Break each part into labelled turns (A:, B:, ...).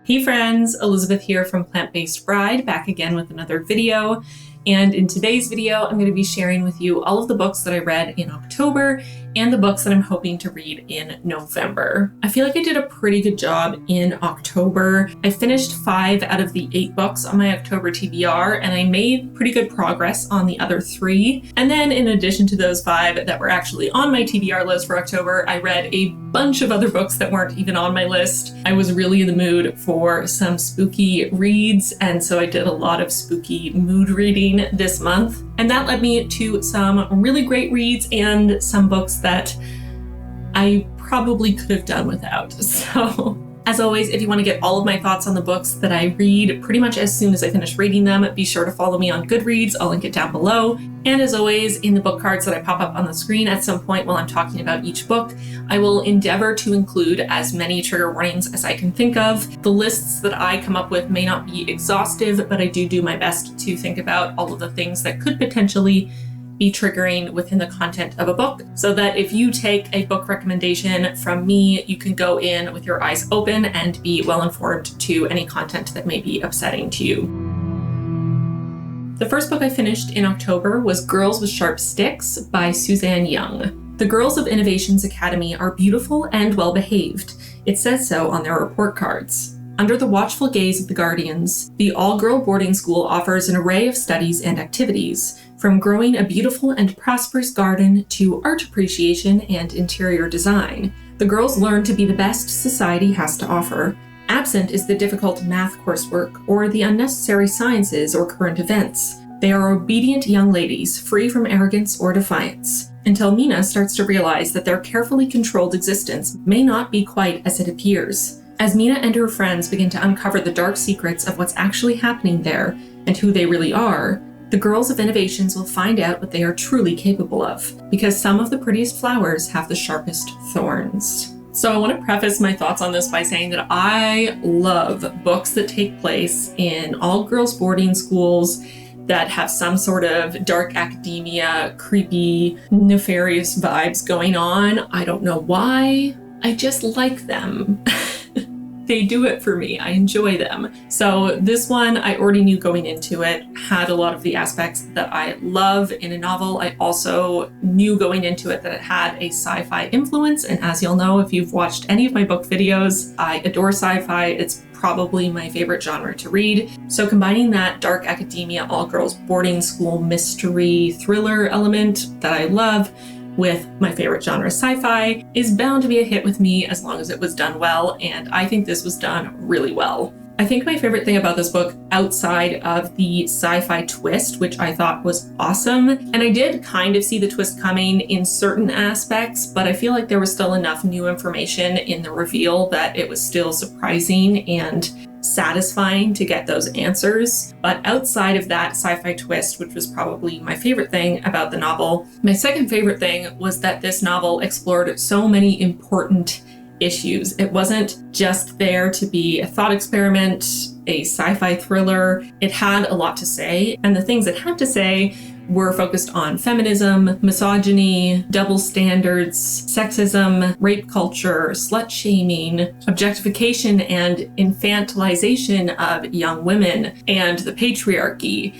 A: Hey friends, Elisabeth here from Plant-Based Bride, back again with another video. And in today's video, I'm going to be sharing with you all of the books that I read in October and the books that I'm hoping to read in November. I feel like I did a pretty good job in October. I finished 5 out of the 8 books on my October TBR, and I made pretty good progress on the other 3. And then in addition to those 5 that were actually on my TBR list for October, I read a bunch of other books that weren't even on my list. I was really in the mood for some spooky reads, and so I did a lot of spooky mood reading this month. And that led me to some really great reads and some books that I probably could have done without. So, as always, if you want to get all of my thoughts on the books that I read pretty much as soon as I finish reading them, be sure to follow me on Goodreads. I'll link it down below. And as always, in the book cards that I pop up on the screen at some point while I'm talking about each book, I will endeavor to include as many trigger warnings as I can think of. The lists that I come up with may not be exhaustive, but I do my best to think about all of the things that could potentially be triggering within the content of a book, so that if you take a book recommendation from me, you can go in with your eyes open and be well informed to any content that may be upsetting to you. The first book I finished in October was Girls with Sharp Sticks by Suzanne Young. The girls of Innovations Academy are beautiful and well behaved. It says so on their report cards. Under the watchful gaze of the guardians, the all-girl boarding school offers an array of studies and activities, from growing a beautiful and prosperous garden to art appreciation and interior design. The girls learn to be the best society has to offer. Absent is the difficult math coursework or the unnecessary sciences or current events. They are obedient young ladies, free from arrogance or defiance, until Mina starts to realize that their carefully controlled existence may not be quite as it appears. As Mina and her friends begin to uncover the dark secrets of what's actually happening there and who they really are, the girls of Innovations will find out what they are truly capable of, because some of the prettiest flowers have the sharpest thorns. So I want to preface my thoughts on this by saying that I love books that take place in all-girls boarding schools that have some sort of dark academia, creepy, nefarious vibes going on. I don't know why. I just like them. They do it for me. I enjoy them. So this one, I already knew going into it, had a lot of the aspects that I love in a novel. I also knew going into it that it had a sci-fi influence. And as you'll know, if you've watched any of my book videos, I adore sci-fi. It's probably my favorite genre to read. So combining that dark academia, all-girls boarding school mystery thriller element that I love with my favorite genre, sci-fi, is bound to be a hit with me as long as it was done well, and I think this was done really well. I think my favorite thing about this book, outside of the sci-fi twist, which I thought was awesome, and I did kind of see the twist coming in certain aspects, but I feel like there was still enough new information in the reveal that it was still surprising and satisfying to get those answers. But outside of that sci-fi twist, which was probably my favorite thing about the novel, my second favorite thing was that this novel explored so many important issues. It wasn't just there to be a thought experiment, a sci-fi thriller. It had a lot to say, and the things it had to say were focused on feminism, misogyny, double standards, sexism, rape culture, slut-shaming, objectification and infantilization of young women, and the patriarchy.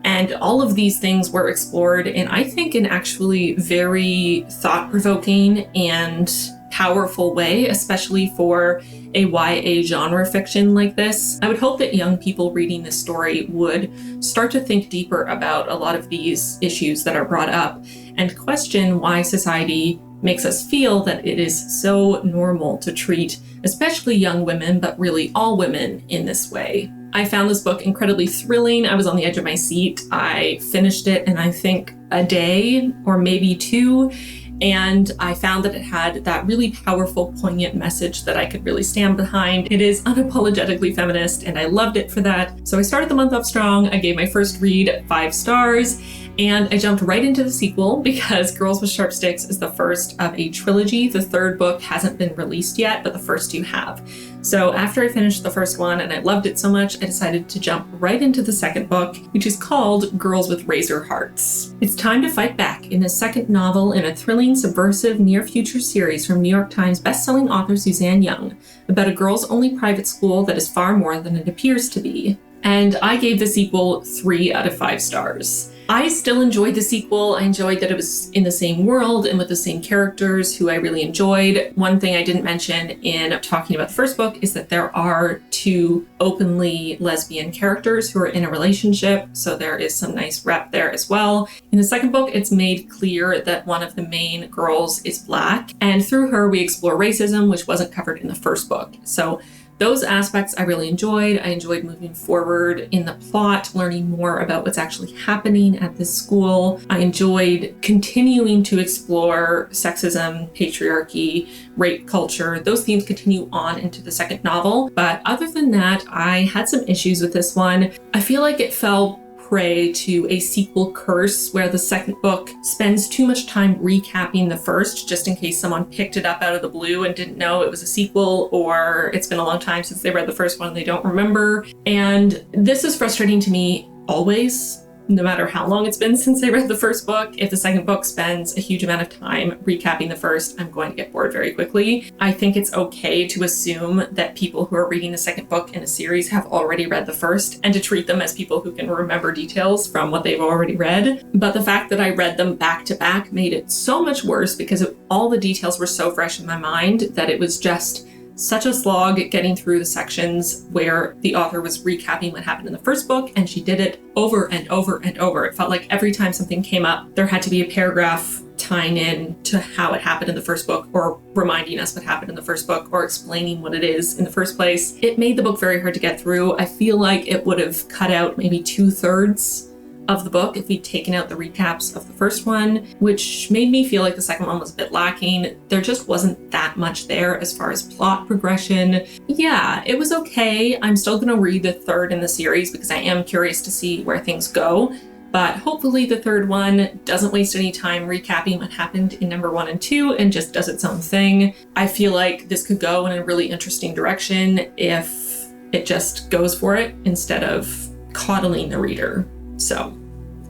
A: And all of these things were explored in, I think, an actually very thought-provoking and powerful way, especially for a YA genre fiction like this. I would hope that young people reading this story would start to think deeper about a lot of these issues that are brought up and question why society makes us feel that it is so normal to treat especially young women, but really all women, in this way. I found this book incredibly thrilling. I was on the edge of my seat. I finished it in, I think, a day or maybe 2. And I found that it had that really powerful, poignant message that I could really stand behind. It is unapologetically feminist, and I loved it for that. So I started the month off strong. I gave my first read 5 stars, And I jumped right into the sequel because Girls with Sharp Sticks is the first of a trilogy. The third book hasn't been released yet, but the first two have. So after I finished the first one and I loved it so much, I decided to jump right into the second book, which is called Girls with Razor Hearts. It's time to fight back in the second novel in a thrilling, subversive, near-future series from New York Times bestselling author Suzanne about a girls-only private school that is far more than it appears to be. And I gave the sequel 3 out of 5 stars. I still enjoyed the sequel. I enjoyed that it was in the same world and with the same characters who I really enjoyed. One thing I didn't mention in talking about the first book is that there are 2 openly lesbian characters who are in a relationship, so there is some nice rep there as well. In the second book, it's made clear that one of the main girls is Black, and through her we explore racism, which wasn't covered in the first book. So those aspects I really enjoyed. I enjoyed moving forward in the plot, learning more about what's actually happening at this school. I enjoyed continuing to explore sexism, patriarchy, rape culture. Those themes continue on into the second novel. But other than that, I had some issues with this one. I feel like it fell prey to a sequel curse where the second book spends too much time recapping the first, just in case someone picked it up out of the blue and didn't know it was a sequel, or it's been a long time since they read the first one and they don't remember. And this is frustrating to me always, no matter how long it's been since they read the first book. If the second book spends a huge amount of time recapping the first, I'm going to get bored very quickly. I think it's okay to assume that people who are reading the second book in a series have already read the first and to treat them as people who can remember details from what they've already read. But the fact that I read them back to back made it so much worse because all the details were so fresh in my mind that it was just such a slog getting through the sections where the author was recapping what happened in the first book, and she did it over and over and over. It felt like every time something came up, there had to be a paragraph tying in to how it happened in the first book, or reminding us what happened in the first book, or explaining what it is in the first place. It made the book very hard to get through. I feel like it would have cut out maybe 2/3 of the book if we'd taken out the recaps of the first one, which made me feel like the second one was a bit lacking. There just wasn't that much there as far as plot progression. Yeah, it was okay. I'm still gonna read the third in the series because I am curious to see where things go, but hopefully the third one doesn't waste any time recapping what happened in number 1 and 2 and just does its own thing. I feel like this could go in a really interesting direction if it just goes for it instead of coddling the reader. So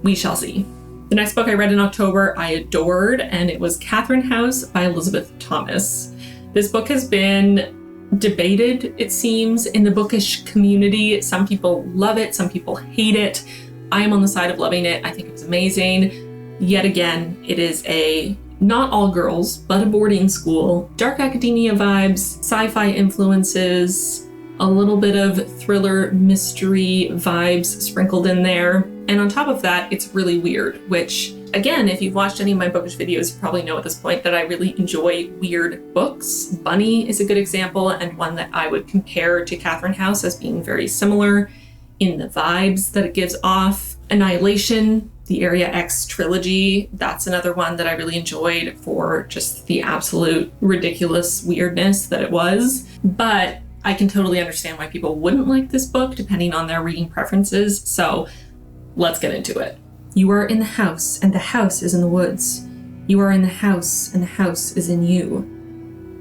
A: we shall see. The next book I read in October I adored, and it was Catherine House by Elisabeth Thomas. This book has been debated, it seems, in the bookish community. Some people love it, some people hate it. I am on the side of loving it. I think it was amazing. Yet again, it is a not all girls, but a boarding school. Dark academia vibes, sci-fi influences, a little bit of thriller mystery vibes sprinkled in there. And on top of that, it's really weird, which, again, if you've watched any of my bookish videos, you probably know at this point that I really enjoy weird books. Bunny is a good example, and one that I would compare to Catherine House as being very similar in the vibes that it gives off. Annihilation, the Area X trilogy, that's another one that I really enjoyed for just the absolute ridiculous weirdness that it was. But I can totally understand why people wouldn't like this book, depending on their reading preferences. So let's get into it. You are in the house, and the house is in the woods. You are in the house, and the house is in you.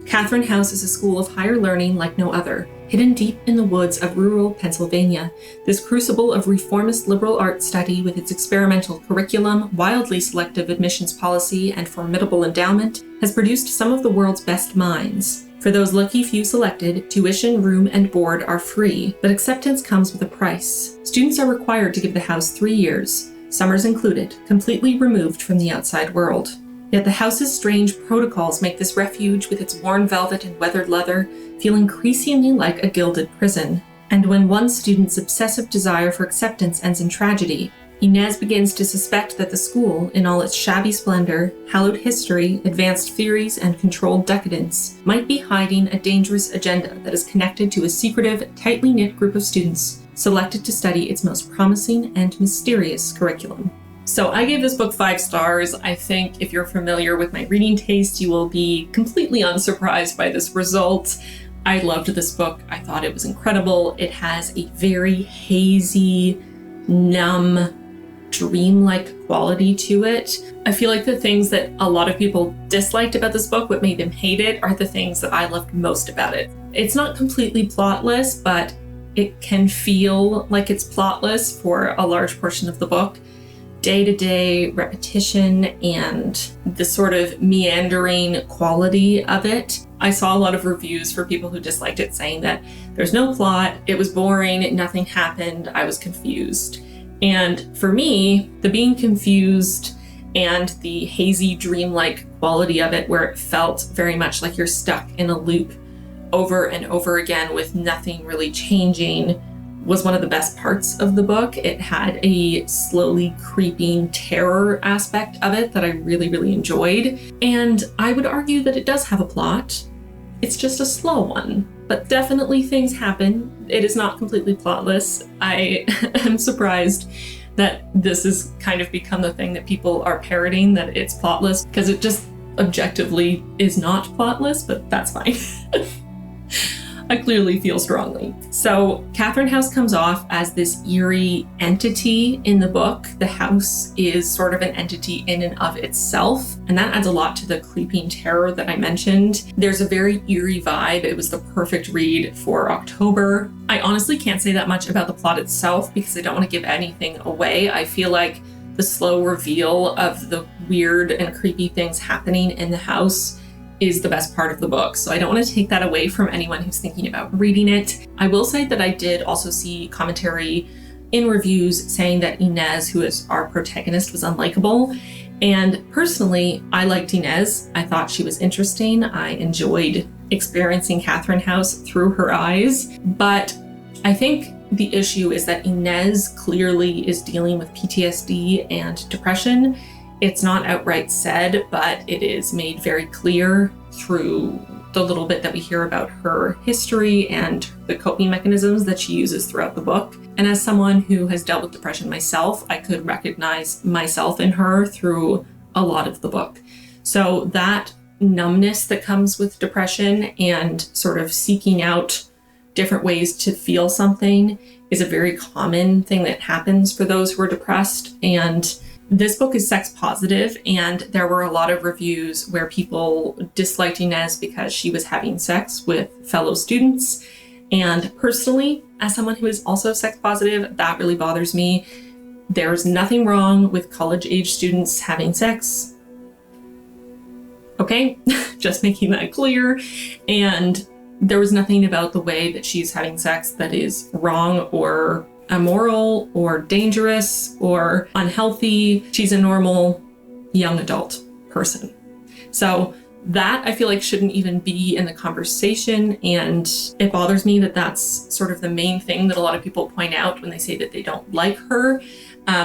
A: Catherine House is a school of higher learning like no other, hidden deep in the woods of rural Pennsylvania. This crucible of reformist liberal art study, with its experimental curriculum, wildly selective admissions policy, and formidable endowment, has produced some of the world's best minds. For those lucky few selected, tuition, room, and board are free, but acceptance comes with a price. Students are required to give the house 3 years, summers included, completely removed from the outside world. Yet the house's strange protocols make this refuge, with its worn velvet and weathered leather, feel increasingly like a gilded prison. And when one student's obsessive desire for acceptance ends in tragedy, Inez begins to suspect that the school, in all its shabby splendor, hallowed history, advanced theories, and controlled decadence, might be hiding a dangerous agenda that is connected to a secretive, tightly knit group of students selected to study its most promising and mysterious curriculum. So I gave this book 5 stars. I think if you're familiar with my reading taste, you will be completely unsurprised by this result. I loved this book. I thought it was incredible. It has a very hazy, numb dreamlike quality to it. I feel like the things that a lot of people disliked about this book, what made them hate it, are the things that I loved most about it. It's not completely plotless, but it can feel like it's plotless for a large portion of the book. Day-to-day repetition and the sort of meandering quality of it. I saw a lot of reviews for people who disliked it saying that there's no plot, it was boring, nothing happened, I was confused. And for me, the being confused and the hazy dreamlike quality of it, where it felt very much like you're stuck in a loop over and over again with nothing really changing, was one of the best parts of the book. It had a slowly creeping terror aspect of it that I really, really enjoyed. And I would argue that it does have a plot. It's just a slow one, but definitely things happen. It is not completely plotless. I am surprised that this has kind of become the thing that people are parroting, that it's plotless, because it just objectively is not plotless, but that's fine. I clearly feel strongly. So Catherine House comes off as this eerie entity in the book. The house is sort of an entity in and of itself, and that adds a lot to the creeping terror that I mentioned. There's a very eerie vibe. It was the perfect read for October. I honestly can't say that much about the plot itself because I don't want to give anything away. I feel like the slow reveal of the weird and creepy things happening in the house is the best part of the book. So I don't want to take that away from anyone who's thinking about reading it. I will say that I did also see commentary in reviews saying that Inez, who is our protagonist, was unlikable. And personally, I liked Inez. I thought she was interesting. I enjoyed experiencing Catherine House through her eyes. But I think the issue is that Inez clearly is dealing with PTSD and depression. It's not outright said, but it is made very clear through the little bit that we hear about her history and the coping mechanisms that she uses throughout the book. And as someone who has dealt with depression myself, I could recognize myself in her through a lot of the book. So that numbness that comes with depression and sort of seeking out different ways to feel something is a very common thing that happens for those who are depressed. And this book is sex positive, and there were a lot of reviews where people disliked Inez because she was having sex with fellow students. And personally, as someone who is also sex positive, that really bothers me. There's nothing wrong with college-age students having sex. Okay, just making that clear. And there was nothing about the way that she's having sex that is wrong or immoral or dangerous or unhealthy. She's a normal young adult person. So that I feel like shouldn't even be in the conversation. And it bothers me that that's sort of the main thing that a lot of people point out when they say that they don't like her.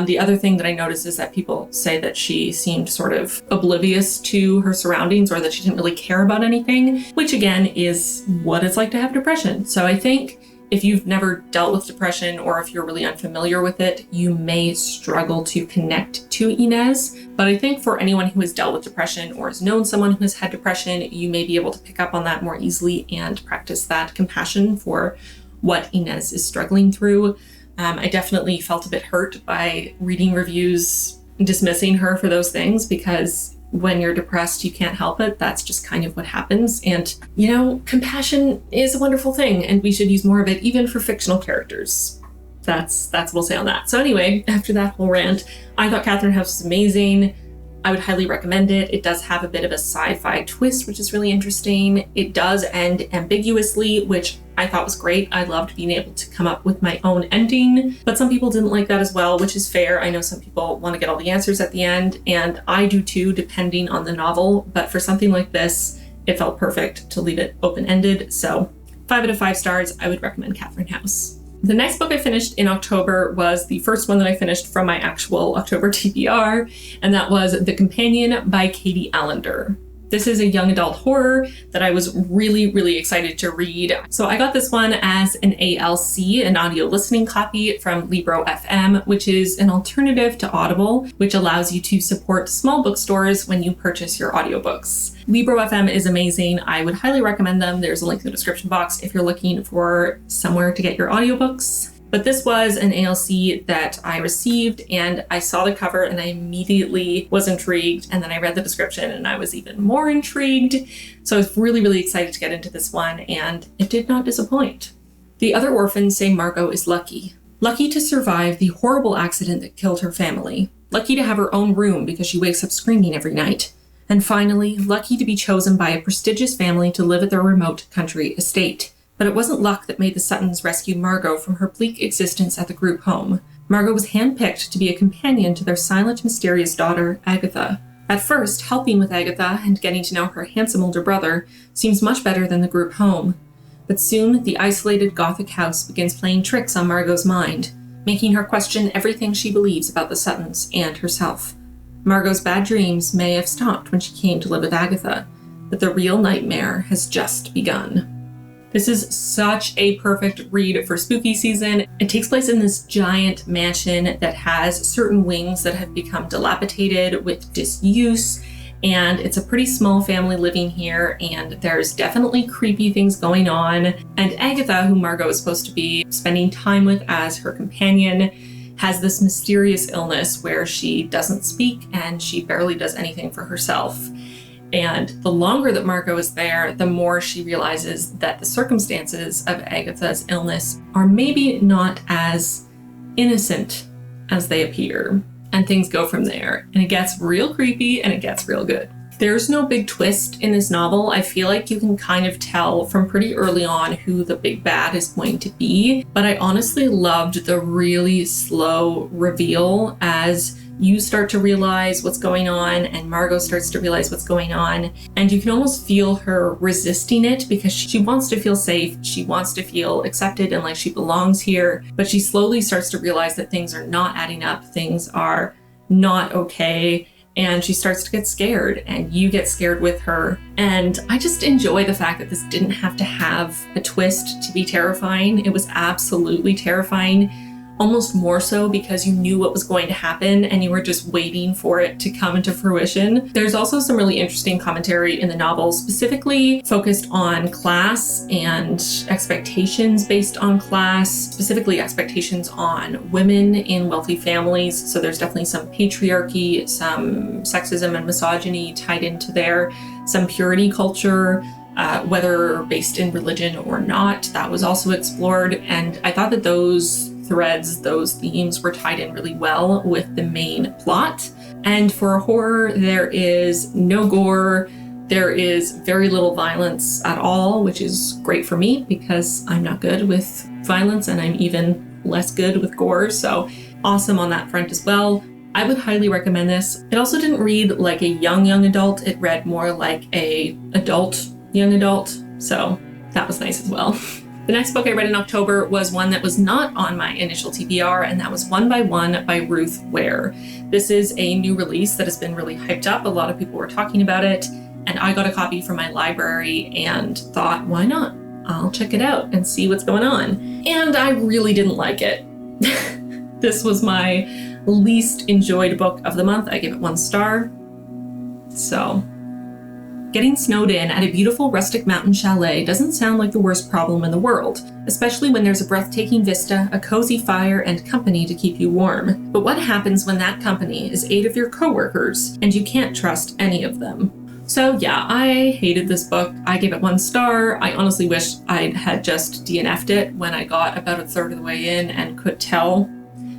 A: The other thing that I noticed is that people say that she seemed sort of oblivious to her surroundings, or that she didn't really care about anything, which again is what it's like to have depression. So I think if you've never dealt with depression, or if you're really unfamiliar with it, you may struggle to connect to Inez. But I think for anyone who has dealt with depression or has known someone who has had depression, you may be able to pick up on that more easily and practice that compassion for what Inez is struggling through. I definitely felt a bit hurt by reading reviews dismissing her for those things, because when you're depressed, you can't help it. That's just kind of what happens. And, you know, compassion is a wonderful thing, and we should use more of it, even for fictional characters. That's what we'll say on that. So anyway, after that whole rant, I thought Catherine House was amazing. I would highly recommend it. It does have a bit of a sci-fi twist, which is really interesting. It does end ambiguously, which I thought was great. I loved being able to come up with my own ending, but some people didn't like that as well, which is fair. I know some people want to get all the answers at the end, and I do too, depending on the novel. But for something like this, it felt perfect to leave it open-ended. So 5 out of 5 stars, I would recommend Catherine House. The next book I finished in October was the first one that I finished from my actual October TBR, and that was The Companion by Katie Alender. This is a young adult horror that I was really, really excited to read. So I got this one as an ALC, an audio listening copy from Libro FM, which is an alternative to Audible, which allows you to support small bookstores when you purchase your audiobooks. Libro FM is amazing. I would highly recommend them. There's a link in the description box if you're looking for somewhere to get your audiobooks. But this was an ALC that I received, and I saw the cover and I immediately was intrigued. And then I read the description and I was even more intrigued. So I was really, really excited to get into this one, and it did not disappoint. The other orphans say Margot is lucky. Lucky to survive the horrible accident that killed her family. Lucky to have her own room because she wakes up screaming every night. And finally, lucky to be chosen by a prestigious family to live at their remote country estate. But it wasn't luck that made the Suttons rescue Margot from her bleak existence at the group home. Margot was handpicked to be a companion to their silent, mysterious daughter, Agatha. At first, helping with Agatha and getting to know her handsome older brother seems much better than the group home. But soon, the isolated Gothic house begins playing tricks on Margot's mind, making her question everything she believes about the Suttons and herself. Margot's bad dreams may have stopped when she came to live with Agatha, but the real nightmare has just begun. This is such a perfect read for spooky season. It takes place in this giant mansion that has certain wings that have become dilapidated with disuse, and it's a pretty small family living here, and there's definitely creepy things going on. And Agatha, who Margot is supposed to be spending time with as her companion, has this mysterious illness where she doesn't speak and she barely does anything for herself. And the longer that Margot is there, the more she realizes that the circumstances of Agatha's illness are maybe not as innocent as they appear. And things go from there. And it gets real creepy and it gets real good. There's no big twist in this novel. I feel like you can kind of tell from pretty early on who the big bad is going to be. But I honestly loved the really slow reveal as you start to realize what's going on and Margot starts to realize what's going on. And you can almost feel her resisting it because she wants to feel safe. She wants to feel accepted and like she belongs here. But she slowly starts to realize that things are not adding up. Things are not okay. And she starts to get scared and you get scared with her. And I just enjoy the fact that this didn't have to have a twist to be terrifying. It was absolutely terrifying. Almost more so because you knew what was going to happen and you were just waiting for it to come into fruition. There's also some really interesting commentary in the novel, specifically focused on class and expectations based on class, specifically expectations on women in wealthy families. So there's definitely some patriarchy, some sexism and misogyny tied into there, some purity culture, whether based in religion or not, that was also explored. And I thought that those threads, those themes were tied in really well with the main plot. And for a horror, there is no gore, there is very little violence at all, which is great for me because I'm not good with violence and I'm even less good with gore. So awesome on that front as well. I would highly recommend this. It also didn't read like a young adult. It read more like a young adult. So that was nice as well. The next book I read in October was one that was not on my initial TBR, and that was One by One by Ruth Ware. This is a new release that has been really hyped up. A lot of people were talking about it, and I got a copy from my library and thought, why not? I'll check it out and see what's going on. And I really didn't like it. This was my least enjoyed book of the month. I gave it 1 star. So, getting snowed in at a beautiful rustic mountain chalet doesn't sound like the worst problem in the world, especially when there's a breathtaking vista, a cozy fire, and company to keep you warm. But what happens when that company is 8 of your coworkers and you can't trust any of them? So yeah, I hated this book. I gave it 1 star. I honestly wish I had just DNF'd it when I got about a third of the way in and could tell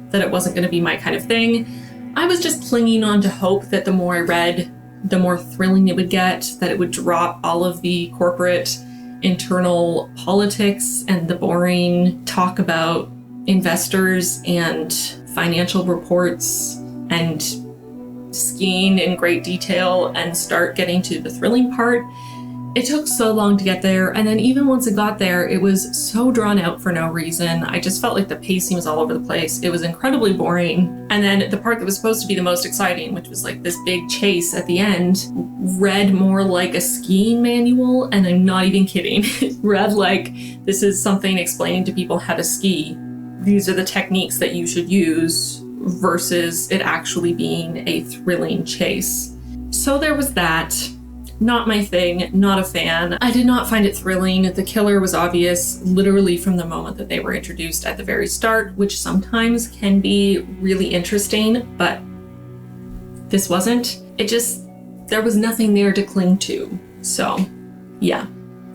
A: that it wasn't going to be my kind of thing. I was just clinging on to hope that the more I read, the more thrilling it would get, that it would drop all of the corporate internal politics and the boring talk about investors and financial reports and skiing in great detail and start getting to the thrilling part. It took so long to get there, and then even once it got there, it was so drawn out for no reason. I just felt like the pacing was all over the place. It was incredibly boring. And then the part that was supposed to be the most exciting, which was like this big chase at the end, read more like a skiing manual, and I'm not even kidding. It read like this is something explaining to people how to ski. These are the techniques that you should use versus it actually being a thrilling chase. So there was that. Not my thing, not a fan. I did not find it thrilling. The killer was obvious literally from the moment that they were introduced at the very start, which sometimes can be really interesting, but this wasn't. There was nothing there to cling to. So yeah,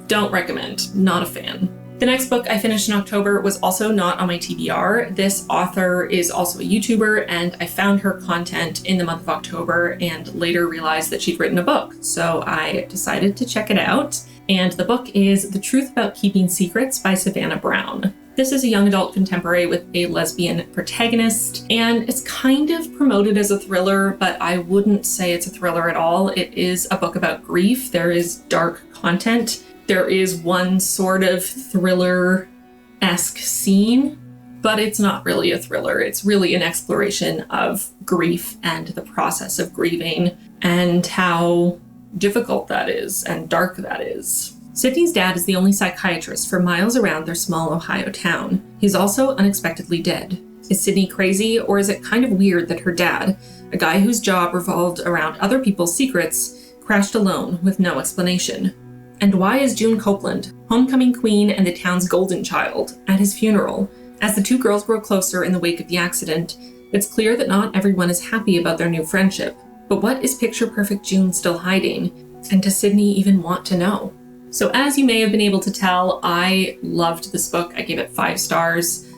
A: don't recommend, not a fan. The next book I finished in October was also not on my TBR. This author is also a YouTuber, and I found her content in the month of October and later realized that she'd written a book. So I decided to check it out. And the book is The Truth About Keeping Secrets by Savannah Brown. This is a young adult contemporary with a lesbian protagonist, and it's kind of promoted as a thriller, but I wouldn't say it's a thriller at all. It is a book about grief. There is dark content. There is one sort of thriller-esque scene, but it's not really a thriller. It's really an exploration of grief and the process of grieving and how difficult that is and dark that is. Sydney's dad is the only psychiatrist for miles around their small Ohio town. He's also unexpectedly dead. Is Sydney crazy, or is it kind of weird that her dad, a guy whose job revolved around other people's secrets, crashed alone with no explanation? And why is June Copeland, homecoming queen and the town's golden child, at his funeral? As the two girls grow closer in the wake of the accident, it's clear that not everyone is happy about their new friendship. But what is picture-perfect June still hiding? And does Sydney even want to know? So as you may have been able to tell, I loved this book. I gave it 5 stars.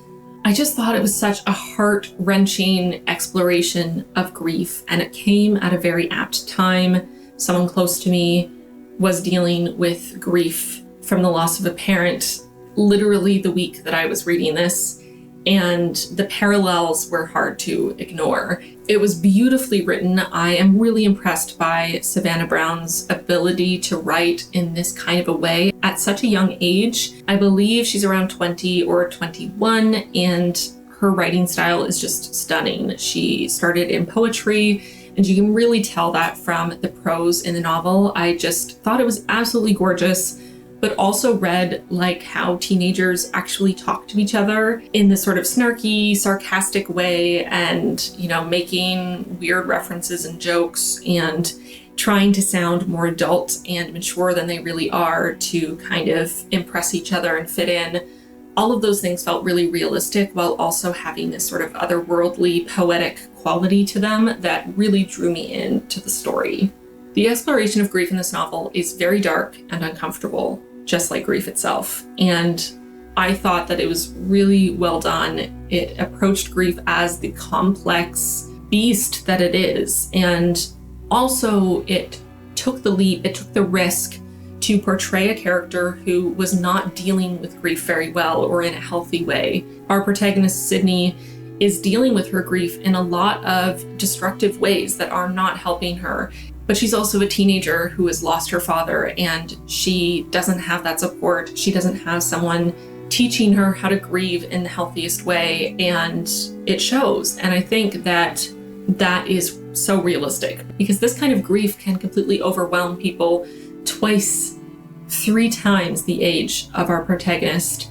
A: I just thought it was such a heart-wrenching exploration of grief, and it came at a very apt time. Someone close to me was dealing with grief from the loss of a parent literally the week that I was reading this, and the parallels were hard to ignore. It was beautifully written. I am really impressed by Savannah Brown's ability to write in this kind of a way at such a young age. I believe she's around 20 or 21, and her writing style is just stunning. She started in poetry, and you can really tell that from the prose in the novel. I just thought it was absolutely gorgeous, but also read like how teenagers actually talk to each other in this sort of snarky, sarcastic way, and, making weird references and jokes and trying to sound more adult and mature than they really are to kind of impress each other and fit in. All of those things felt really realistic while also having this sort of otherworldly, poetic quality to them that really drew me into the story. The exploration of grief in this novel is very dark and uncomfortable, just like grief itself. And I thought that it was really well done. It approached grief as the complex beast that it is. And also it took the leap, it took the risk to portray a character who was not dealing with grief very well or in a healthy way. Our protagonist, Sydney, is dealing with her grief in a lot of destructive ways that are not helping her. But she's also a teenager who has lost her father, and she doesn't have that support. She doesn't have someone teaching her how to grieve in the healthiest way, and it shows. And I think that that is so realistic, because this kind of grief can completely overwhelm people twice, 3 times the age of our protagonist.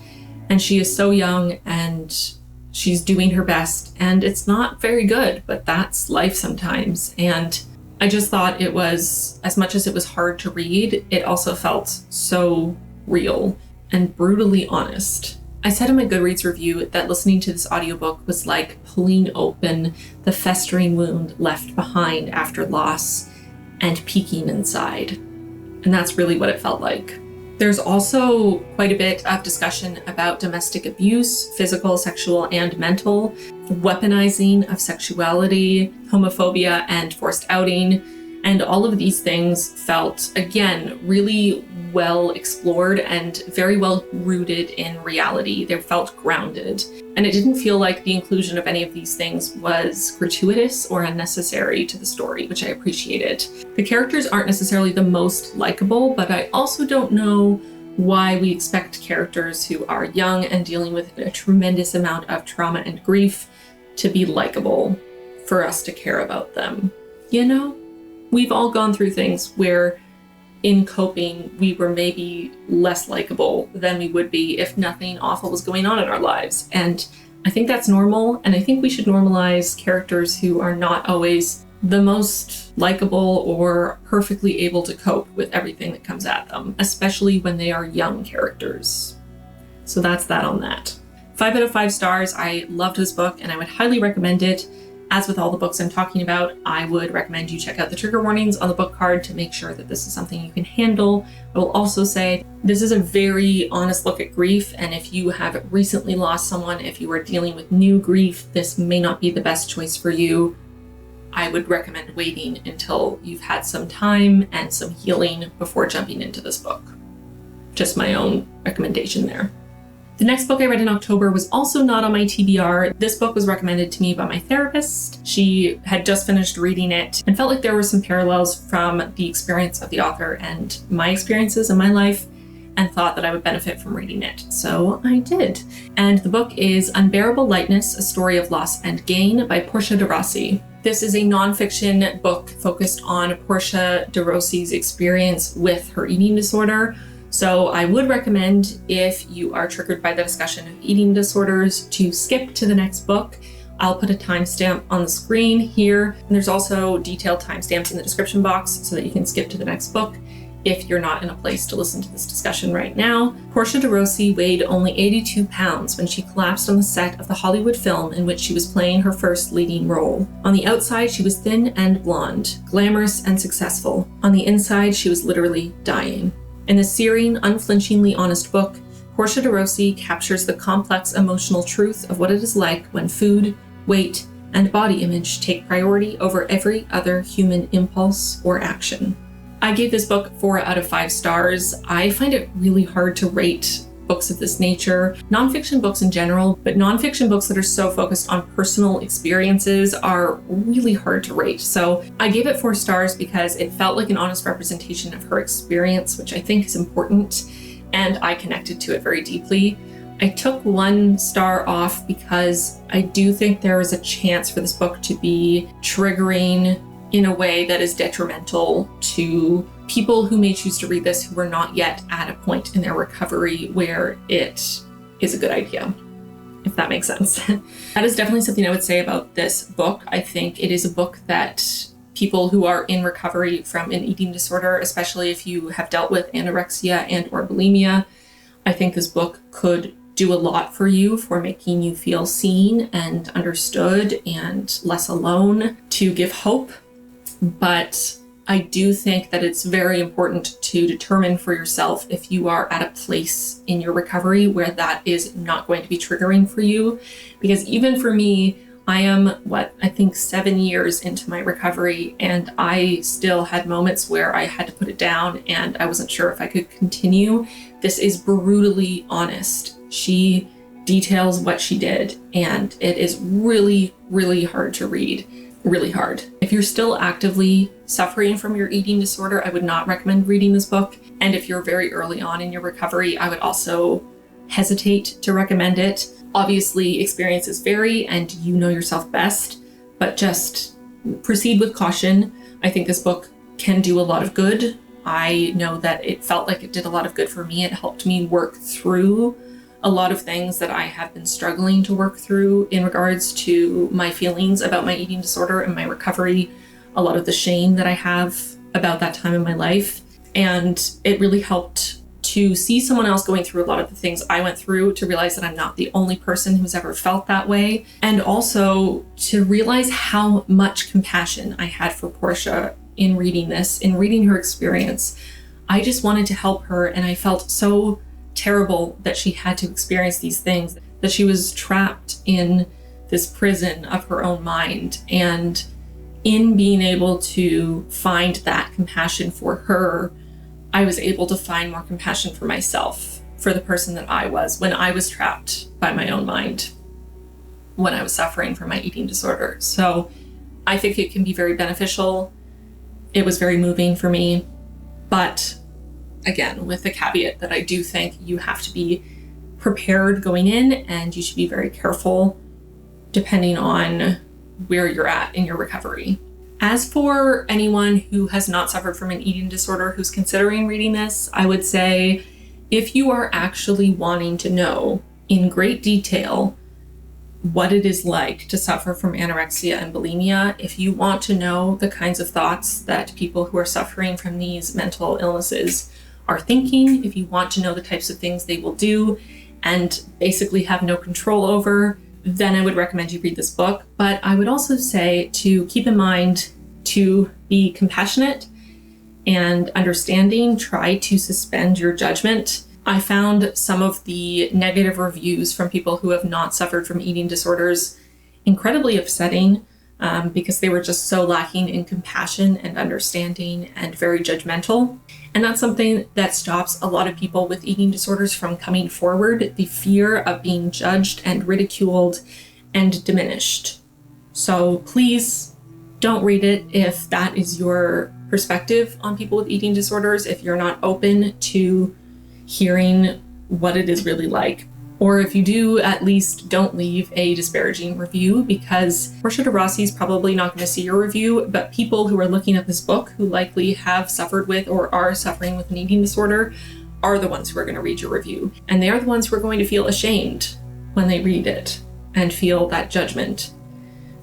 A: And she is so young, and she's doing her best, and it's not very good, but that's life sometimes. And I just thought it was, as much as it was hard to read, it also felt so real and brutally honest. I said in my Goodreads review that listening to this audiobook was like pulling open the festering wound left behind after loss and peeking inside. And that's really what it felt like. There's also quite a bit of discussion about domestic abuse, physical, sexual, and mental, weaponizing of sexuality, homophobia, and forced outing. And all of these things felt, again, really well explored and very well rooted in reality. They felt grounded. And it didn't feel like the inclusion of any of these things was gratuitous or unnecessary to the story, which I appreciated. The characters aren't necessarily the most likable, but I also don't know why we expect characters who are young and dealing with a tremendous amount of trauma and grief to be likable for us to care about them. We've all gone through things where in coping, we were maybe less likable than we would be if nothing awful was going on in our lives. And I think that's normal. And I think we should normalize characters who are not always the most likable or perfectly able to cope with everything that comes at them, especially when they are young characters. So that's that on that. 5 out of 5 stars. I loved this book and I would highly recommend it. As with all the books I'm talking about, I would recommend you check out the trigger warnings on the book card to make sure that this is something you can handle. I will also say this is a very honest look at grief, and if you have recently lost someone, if you are dealing with new grief, this may not be the best choice for you. I would recommend waiting until you've had some time and some healing before jumping into this book. Just my own recommendation there. The next book I read in October was also not on my TBR. This book was recommended to me by my therapist. She had just finished reading it and felt like there were some parallels from the experience of the author and my experiences in my life, and thought that I would benefit from reading it. So I did. And the book is Unbearable, Lightness, A Story of Loss and Gain by Portia de Rossi. This is a nonfiction book focused on Portia de Rossi's experience with her eating disorder. So I would recommend, if you are triggered by the discussion of eating disorders, to skip to the next book. I'll put a timestamp on the screen here. And there's also detailed timestamps in the description box so that you can skip to the next book if you're not in a place to listen to this discussion right now. Portia de Rossi weighed only 82 pounds when she collapsed on the set of the Hollywood film in which she was playing her first leading role. On the outside, she was thin and blonde, glamorous and successful. On the inside, she was literally dying. In this searing, unflinchingly honest book, Portia de Rossi captures the complex emotional truth of what it is like when food, weight, and body image take priority over every other human impulse or action. I gave this book 4 out of 5 stars. I find it really hard to rate books of this nature, nonfiction books in general, but nonfiction books that are so focused on personal experiences are really hard to rate. So I gave it 4 stars because it felt like an honest representation of her experience, which I think is important, and I connected to it very deeply. I took 1 star off because I do think there is a chance for this book to be triggering in a way that is detrimental to people who may choose to read this who are not yet at a point in their recovery where it is a good idea, if that makes sense. That is definitely something I would say about this book. I think it is a book that people who are in recovery from an eating disorder, especially if you have dealt with anorexia and or bulimia, I think this book could do a lot for you, for making you feel seen and understood and less alone, to give hope. But I do think that it's very important to determine for yourself if you are at a place in your recovery where that is not going to be triggering for you. Because even for me, I am, I think 7 years into my recovery, and I still had moments where I had to put it down and I wasn't sure if I could continue. This is brutally honest. She details what she did, and it is really, really hard to read. Really hard. If you're still actively suffering from your eating disorder, I would not recommend reading this book. And if you're very early on in your recovery, I would also hesitate to recommend it. Obviously, experiences vary and you know yourself best, but just proceed with caution. I think this book can do a lot of good. I know that it felt like it did a lot of good for me. It helped me work through a lot of things that I have been struggling to work through in regards to my feelings about my eating disorder and my recovery, a lot of the shame that I have about that time in my life. And it really helped to see someone else going through a lot of the things I went through, to realize that I'm not the only person who's ever felt that way. And also to realize how much compassion I had for Portia in reading this, in reading her experience. I just wanted to help her, and I felt so terrible that she had to experience these things, that she was trapped in this prison of her own mind. And in being able to find that compassion for her, I was able to find more compassion for myself, for the person that I was when I was trapped by my own mind, when I was suffering from my eating disorder. So I think it can be very beneficial. It was very moving for me, but again, with the caveat that I do think you have to be prepared going in, and you should be very careful depending on where you're at in your recovery. As for anyone who has not suffered from an eating disorder who's considering reading this, I would say if you are actually wanting to know in great detail what it is like to suffer from anorexia and bulimia, if you want to know the kinds of thoughts that people who are suffering from these mental illnesses are thinking, if you want to know the types of things they will do and basically have no control over, then I would recommend you read this book. But I would also say to keep in mind to be compassionate and understanding. Try to suspend your judgment. I found some of the negative reviews from people who have not suffered from eating disorders incredibly upsetting because they were just so lacking in compassion and understanding and very judgmental. And that's something that stops a lot of people with eating disorders from coming forward, the fear of being judged and ridiculed and diminished. So please don't read it if that is your perspective on people with eating disorders, if you're not open to hearing what it is really like. Or if you do, at least don't leave a disparaging review, because Portia de Rossi is probably not going to see your review, but people who are looking at this book who likely have suffered with or are suffering with an eating disorder are the ones who are going to read your review. And they are the ones who are going to feel ashamed when they read it and feel that judgment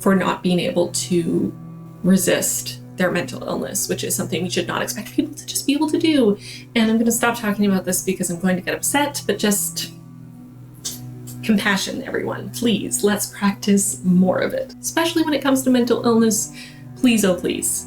A: for not being able to resist their mental illness, which is something we should not expect people to just be able to do. And I'm going to stop talking about this because I'm going to get upset, but just compassion, everyone. Please, let's practice more of it, especially when it comes to mental illness. Please, oh please.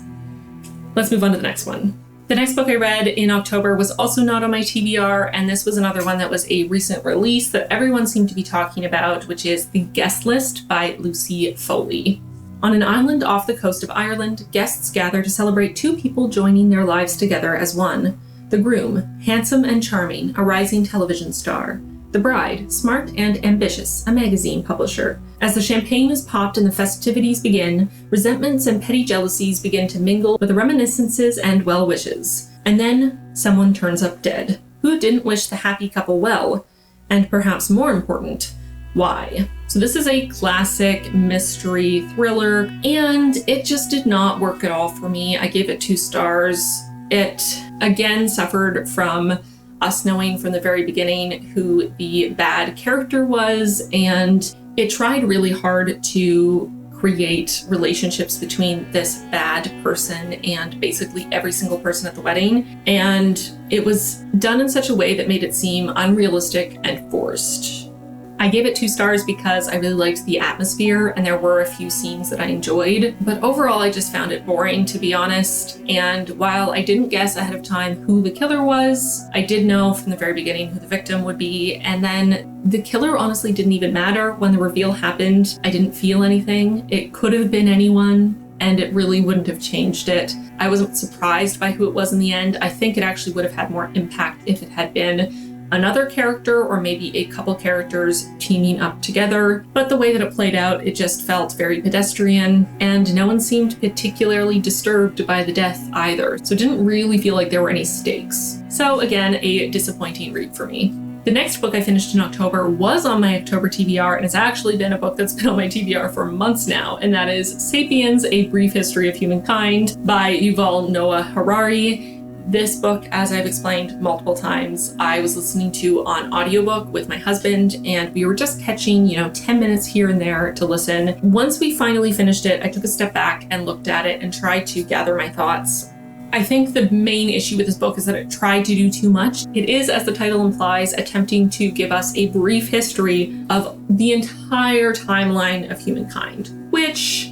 A: Let's move on to the next one. The next book I read in October was also not on my TBR, and this was another one that was a recent release that everyone seemed to be talking about, which is The Guest List by Lucy Foley. On an island off the coast of Ireland, guests gather to celebrate two people joining their lives together as one. The groom, handsome and charming, a rising television star. The bride, smart and ambitious, a magazine publisher. As the champagne is popped and the festivities begin, resentments and petty jealousies begin to mingle with the reminiscences and well wishes. And then someone turns up dead. Who didn't wish the happy couple well? And perhaps more important, why? So this is a classic mystery thriller, and it just did not work at all for me. I gave it 2 stars. It again suffered from us knowing from the very beginning who the bad character was, and it tried really hard to create relationships between this bad person and basically every single person at the wedding. And it was done in such a way that made it seem unrealistic and forced. I gave it 2 stars because I really liked the atmosphere and there were a few scenes that I enjoyed, but overall I just found it boring, to be honest. And while I didn't guess ahead of time who the killer was, I did know from the very beginning who the victim would be, and then the killer honestly didn't even matter. When the reveal happened, I didn't feel anything. It could have been anyone, and it really wouldn't have changed it. I wasn't surprised by who it was in the end. I think it actually would have had more impact if it had been another character or maybe a couple characters teaming up together. But the way that it played out, it just felt very pedestrian, and no one seemed particularly disturbed by the death either. So it didn't really feel like there were any stakes. So again, a disappointing read for me. The next book I finished in October was on my October TBR, and it's actually been a book that's been on my TBR for months now, and that is Sapiens, A Brief History of Humankind by Yuval Noah Harari. This book, as I've explained multiple times, I was listening to on audiobook with my husband, and we were just catching, 10 minutes here and there to listen. Once we finally finished it, I took a step back and looked at it and tried to gather my thoughts. I think the main issue with this book is that it tried to do too much. It is, as the title implies, attempting to give us a brief history of the entire timeline of humankind, which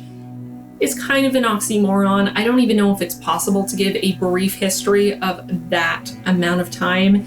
A: is kind of an oxymoron. I don't even know if it's possible to give a brief history of that amount of time.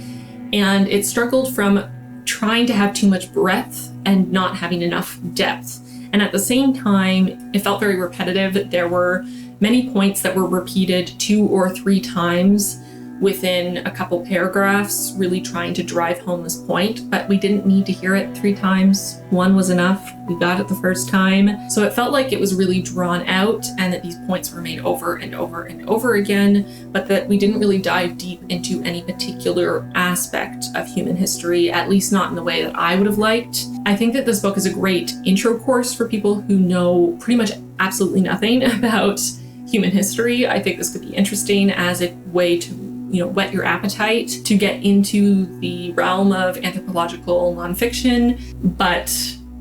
A: And it struggled from trying to have too much breadth and not having enough depth. And at the same time, it felt very repetitive. There were many points that were repeated 2 or 3 times within a couple paragraphs, really trying to drive home this point, but we didn't need to hear it 3 times. 1 was enough. We got it the first time. So it felt like it was really drawn out and that these points were made over and over and over again, but that we didn't really dive deep into any particular aspect of human history, at least not in the way that I would have liked. I think that this book is a great intro course for people who know pretty much absolutely nothing about human history. I think this could be interesting as a way to whet your appetite to get into the realm of anthropological nonfiction, but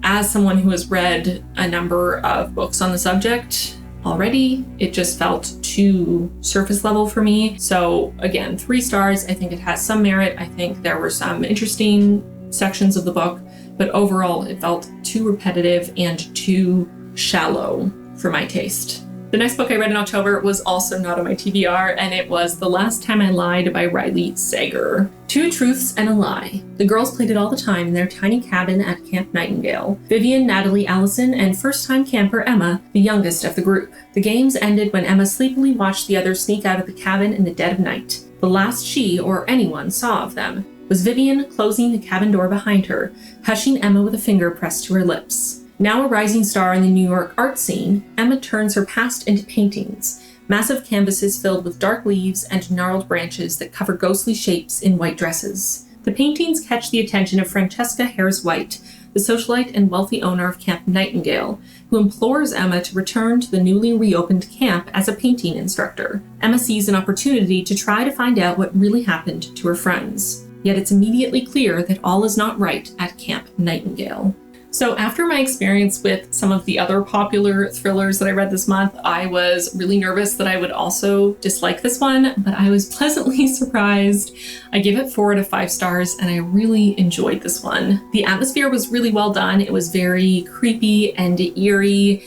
A: as someone who has read a number of books on the subject already, it just felt too surface level for me. So again, 3 stars. I think it has some merit. I think there were some interesting sections of the book, but overall it felt too repetitive and too shallow for my taste. The next book I read in October was also not on my TBR, and it was The Last Time I Lied by Riley Sager. 2 truths and a lie. The girls played it all the time in their tiny cabin at Camp Nightingale. Vivian, Natalie, Allison, and first-time camper Emma, the youngest of the group. The games ended when Emma sleepily watched the others sneak out of the cabin in the dead of night. The last she, or anyone, saw of them was Vivian closing the cabin door behind her, hushing Emma with a finger pressed to her lips. Now a rising star in the New York art scene, Emma turns her past into paintings, massive canvases filled with dark leaves and gnarled branches that cover ghostly shapes in white dresses. The paintings catch the attention of Francesca Harris-White, the socialite and wealthy owner of Camp Nightingale, who implores Emma to return to the newly reopened camp as a painting instructor. Emma sees an opportunity to try to find out what really happened to her friends. Yet it's immediately clear that all is not right at Camp Nightingale. So after my experience with some of the other popular thrillers that I read this month, I was really nervous that I would also dislike this one, but I was pleasantly surprised. I gave it 4 out of 5 stars, and I really enjoyed this one. The atmosphere was really well done. It was very creepy and eerie,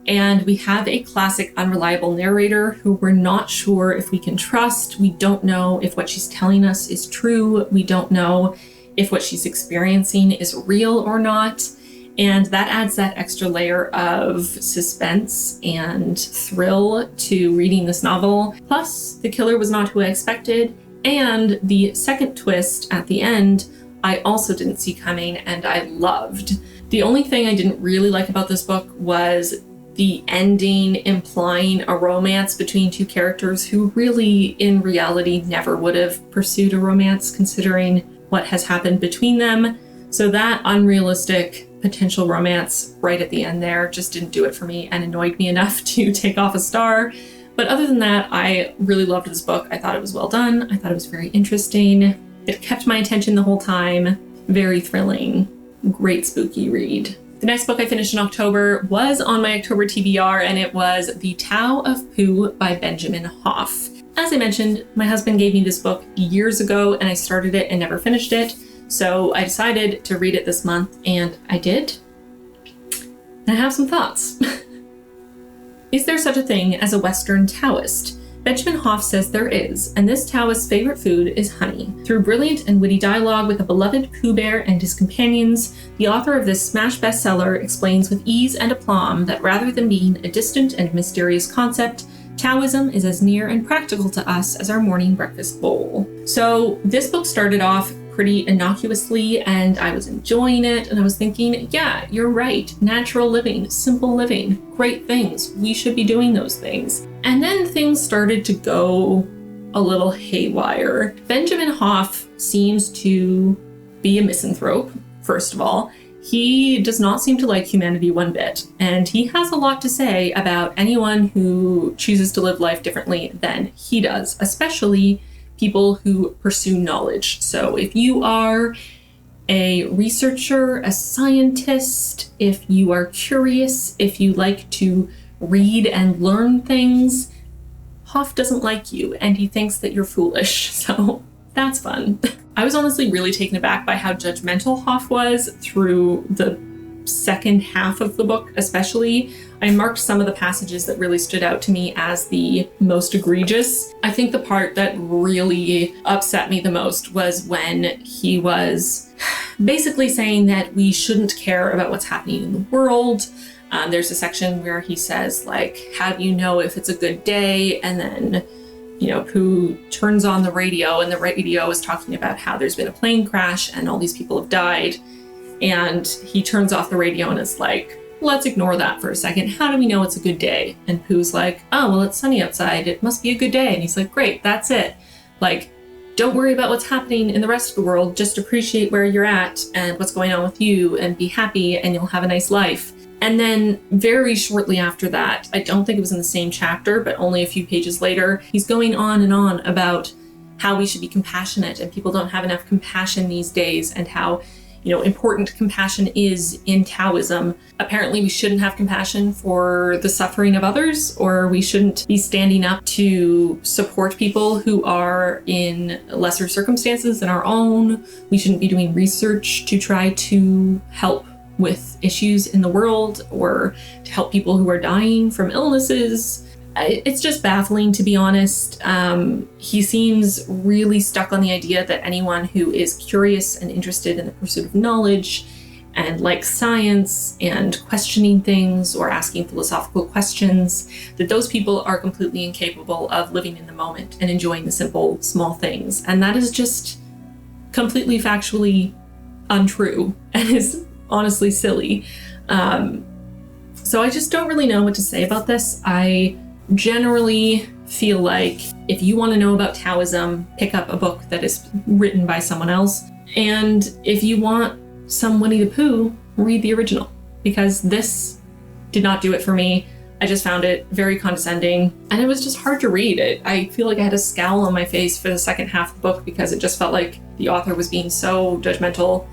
A: and we have a classic unreliable narrator who we're not sure if we can trust. We don't know if what she's telling us is true. We don't know if what she's experiencing is real or not. And that adds that extra layer of suspense and thrill to reading this novel. Plus, the killer was not who I expected, and the second twist at the end I also didn't see coming, and I loved. The only thing I didn't really like about this book was the ending implying a romance between 2 characters who really, in reality, never would have pursued a romance considering what has happened between them. So that unrealistic potential romance right at the end there just didn't do it for me and annoyed me enough to take off a star. But other than that, I really loved this book. I thought it was well done. I thought it was very interesting. It kept my attention the whole time. Very thrilling. Great spooky read. The next book I finished in October was on my October TBR, and it was The Tao of Pooh by Benjamin Hoff. As I mentioned, my husband gave me this book years ago, and I started it and never finished it. So I decided to read it this month, and I did. And I have some thoughts. Is there such a thing as a Western Taoist? Benjamin Hoff says there is, and this Taoist's favorite food is honey. Through brilliant and witty dialogue with a beloved Pooh Bear and his companions, the author of this smash bestseller explains with ease and aplomb that rather than being a distant and mysterious concept, Taoism is as near and practical to us as our morning breakfast bowl. So this book started off pretty innocuously, and I was enjoying it, and I was thinking, yeah, you're right. Natural living, simple living, great things. We should be doing those things. And then things started to go a little haywire. Benjamin Hoff seems to be a misanthrope, first of all. He does not seem to like humanity one bit, and he has a lot to say about anyone who chooses to live life differently than he does, especially people who pursue knowledge. So if you are a researcher, a scientist, if you are curious, if you like to read and learn things, Hoff doesn't like you, and he thinks that you're foolish. So that's fun. I was honestly really taken aback by how judgmental Hoff was through the second half of the book, especially. I marked some of the passages that really stood out to me as the most egregious. I think the part that really upset me the most was when he was basically saying that we shouldn't care about what's happening in the world. There's a section where he says, like, how do you know if it's a good day? And then, you know, Pooh turns on the radio, and the radio is talking about how there's been a plane crash and all these people have died. And he turns off the radio and is like, let's ignore that for a second. How do we know it's a good day? And Pooh's like, oh, well, it's sunny outside. It must be a good day. And he's like, great, that's it. Like, don't worry about what's happening in the rest of the world. Just appreciate where you're at and what's going on with you, and be happy, and you'll have a nice life. And then very shortly after that, I don't think it was in the same chapter, but only a few pages later, he's going on and on about how we should be compassionate, and people don't have enough compassion these days, and how, important compassion is in Taoism. Apparently we shouldn't have compassion for the suffering of others, or we shouldn't be standing up to support people who are in lesser circumstances than our own. We shouldn't be doing research to try to help with issues in the world or to help people who are dying from illnesses. It's just baffling, to be honest. He seems really stuck on the idea that anyone who is curious and interested in the pursuit of knowledge and likes science and questioning things or asking philosophical questions, that those people are completely incapable of living in the moment and enjoying the simple, small things. And that is just completely factually untrue and is honestly silly. So I just don't really know what to say about this. I generally feel like if you want to know about Taoism, pick up a book that is written by someone else. And if you want some Winnie the Pooh, read the original, because this did not do it for me. I just found it very condescending, and it was just hard to read. I feel like I had a scowl on my face for the second half of the book because it just felt like the author was being so judgmental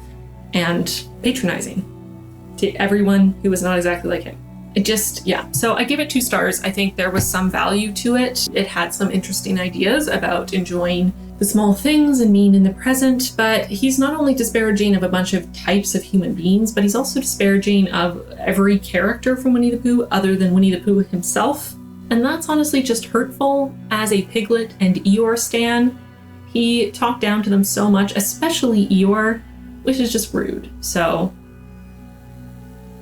A: and patronizing to everyone who was not exactly like him. It just, so I give it 2 stars. I think there was some value to it. It had some interesting ideas about enjoying the small things and being in the present, but he's not only disparaging of a bunch of types of human beings, but he's also disparaging of every character from Winnie the Pooh other than Winnie the Pooh himself. And that's honestly just hurtful. As a Piglet and Eeyore stan, he talked down to them so much, especially Eeyore, which is just rude. So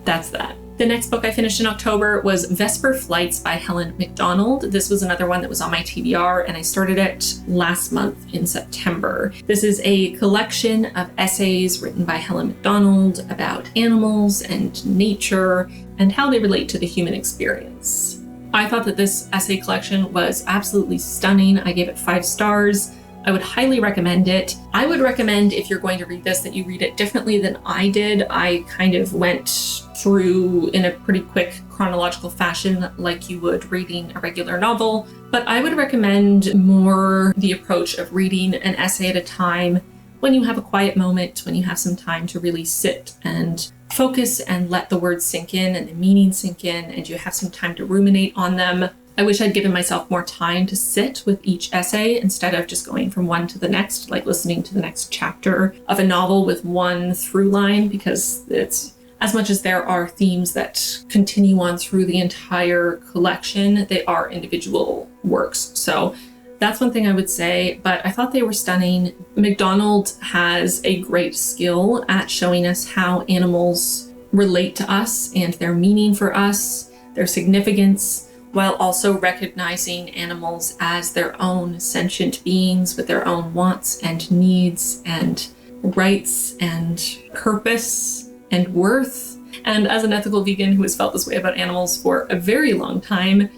A: that's that. The next book I finished in October was Vesper Flights by Helen Macdonald. This was another one that was on my TBR, and I started it last month in September. This is a collection of essays written by Helen Macdonald about animals and nature and how they relate to the human experience. I thought that this essay collection was absolutely stunning. I gave it 5 stars. I would highly recommend it. I would recommend, if you're going to read this, that you read it differently than I did. I kind of went through in a pretty quick chronological fashion like you would reading a regular novel. But I would recommend more the approach of reading an essay at a time when you have a quiet moment, when you have some time to really sit and focus and let the words sink in and the meaning sink in, and you have some time to ruminate on them. I wish I'd given myself more time to sit with each essay instead of just going from one to the next, like listening to the next chapter of a novel with one through line, because it's, as much as there are themes that continue on through the entire collection, they are individual works. So that's one thing I would say, but I thought they were stunning. Macdonald has a great skill at showing us how animals relate to us and their meaning for us, their significance, while also recognizing animals as their own sentient beings with their own wants and needs and rights and purpose and worth. And as an ethical vegan who has felt this way about animals for a very long time,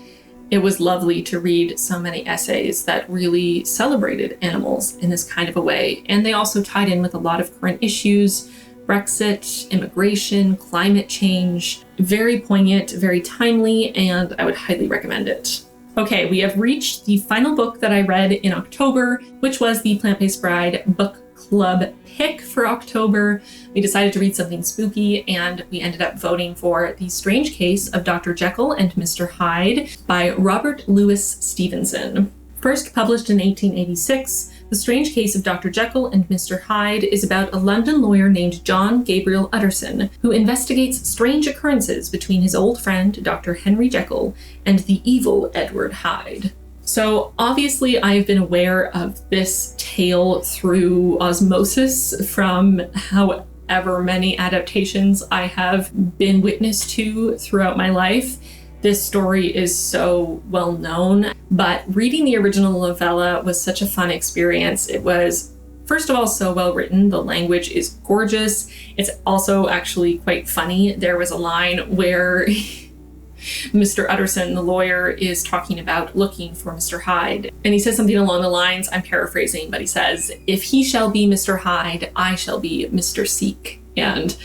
A: it was lovely to read so many essays that really celebrated animals in this kind of a way. And they also tied in with a lot of current issues, Brexit, immigration, climate change. Very poignant, very timely, and I would highly recommend it. Okay, we have reached the final book that I read in October, which was the Plant-Based Bride book club pick for October. We decided to read something spooky, and we ended up voting for The Strange Case of Dr. Jekyll and Mr. Hyde by Robert Louis Stevenson. First published in 1886, The Strange Case of Dr. Jekyll and Mr. Hyde is about a London lawyer named John Gabriel Utterson, who investigates strange occurrences between his old friend, Dr. Henry Jekyll, and the evil Edward Hyde. So obviously I've been aware of this tale through osmosis from however many adaptations I have been witness to throughout my life. This story is so well known, but reading the original novella was such a fun experience. It was, first of all, so well written. The language is gorgeous. It's also actually quite funny. There was a line where Mr. Utterson, the lawyer, is talking about looking for Mr. Hyde. And he says something along the lines, I'm paraphrasing, but he says, "If he shall be Mr. Hyde, I shall be Mr. Seek." And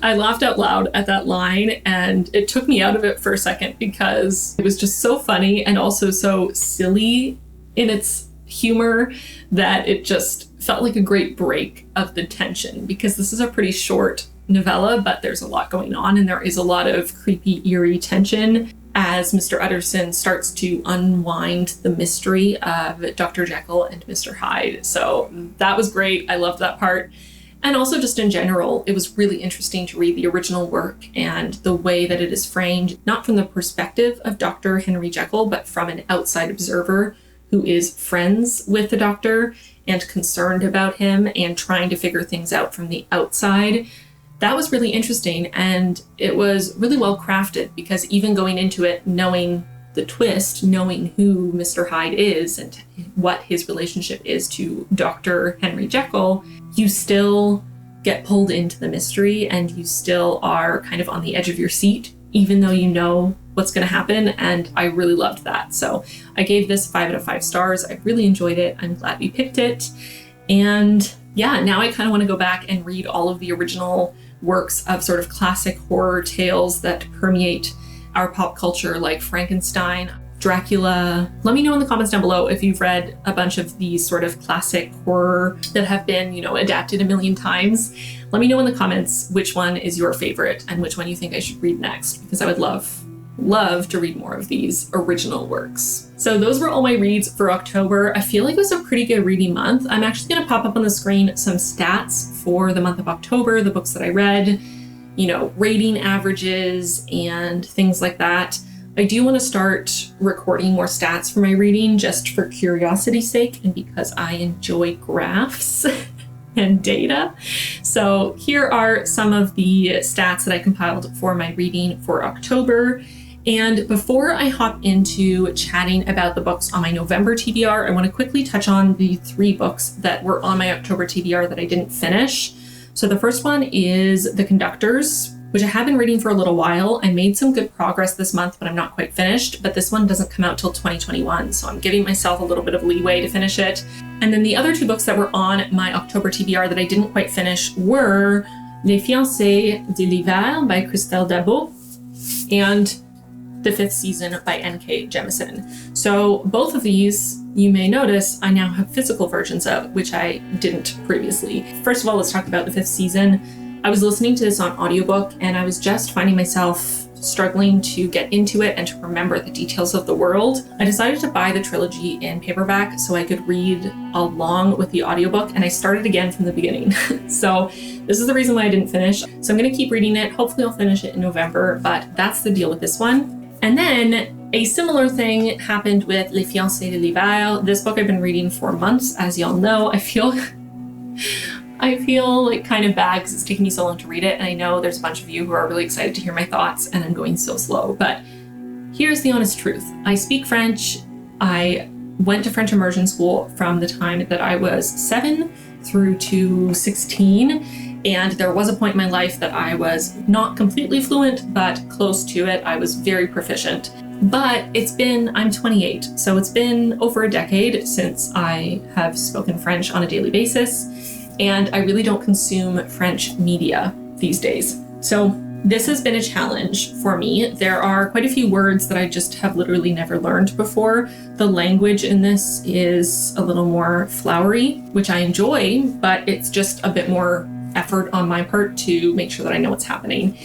A: I laughed out loud at that line, and it took me out of it for a second because it was just so funny and also so silly in its humor that it just felt like a great break of the tension, because this is a pretty short novella, but there's a lot going on and there is a lot of creepy, eerie tension as Mr. Utterson starts to unwind the mystery of Dr. Jekyll and Mr. Hyde. So that was great. I loved that part. And also just in general, it was really interesting to read the original work and the way that it is framed, not from the perspective of Dr. Henry Jekyll, but from an outside observer who is friends with the doctor and concerned about him and trying to figure things out from the outside. That was really interesting, and it was really well crafted, because even going into it, knowing the twist, knowing who Mr. Hyde is and what his relationship is to Dr. Henry Jekyll, you still get pulled into the mystery and you still are kind of on the edge of your seat, even though you know what's going to happen. And I really loved that. So I gave this 5 out of 5 stars. I really enjoyed it. I'm glad we picked it. And yeah, now I kind of want to go back and read all of the original works of sort of classic horror tales that permeate our pop culture, like Frankenstein, Dracula. Let me know in the comments down below if you've read a bunch of these sort of classic horror that have been, adapted a million times. Let me know in the comments which one is your favorite and which one you think I should read next, because I would love to read more of these original works. So those were all my reads for October. I feel like it was a pretty good reading month. I'm actually going to pop up on the screen some stats for the month of October, the books that I read, rating averages and things like that. I do want to start recording more stats for my reading, just for curiosity's sake and because I enjoy graphs and data. So here are some of the stats that I compiled for my reading for October. And before I hop into chatting about the books on my November TBR, I want to quickly touch on the 3 books that were on my October TBR that I didn't finish. So the first one is The Conductors, which I have been reading for a little while. I made some good progress this month, but I'm not quite finished. But this one doesn't come out till 2021, so I'm giving myself a little bit of leeway to finish it. And then the other 2 books that were on my October TBR that I didn't quite finish were Les Fiancés de l'Hiver by Christelle Dabot and The Fifth Season by N.K. Jemisin. So both of these, you may notice, I now have physical versions of, which I didn't previously. First of all, let's talk about The Fifth Season. I was listening to this on audiobook and I was just finding myself struggling to get into it and to remember the details of the world. I decided to buy the trilogy in paperback so I could read along with the audiobook, and I started again from the beginning. So this is the reason why I didn't finish. So I'm going to keep reading it. Hopefully I'll finish it in November, but that's the deal with this one. And then a similar thing happened with Les Fiancés de l'Hiver. This book I've been reading for months, as y'all know. I feel like kind of bad because it's taking me so long to read it. And I know there's a bunch of you who are really excited to hear my thoughts and I'm going so slow. But here's the honest truth. I speak French. I went to French immersion school from the time that I was 7 through to 16. And there was a point in my life that I was not completely fluent, but close to it. I was very proficient. But I'm 28, so it's been over a decade since I have spoken French on a daily basis. And I really don't consume French media these days. So this has been a challenge for me. There are quite a few words that I just have literally never learned before. The language in this is a little more flowery, which I enjoy, but it's just a bit more effort on my part to make sure that I know what's happening.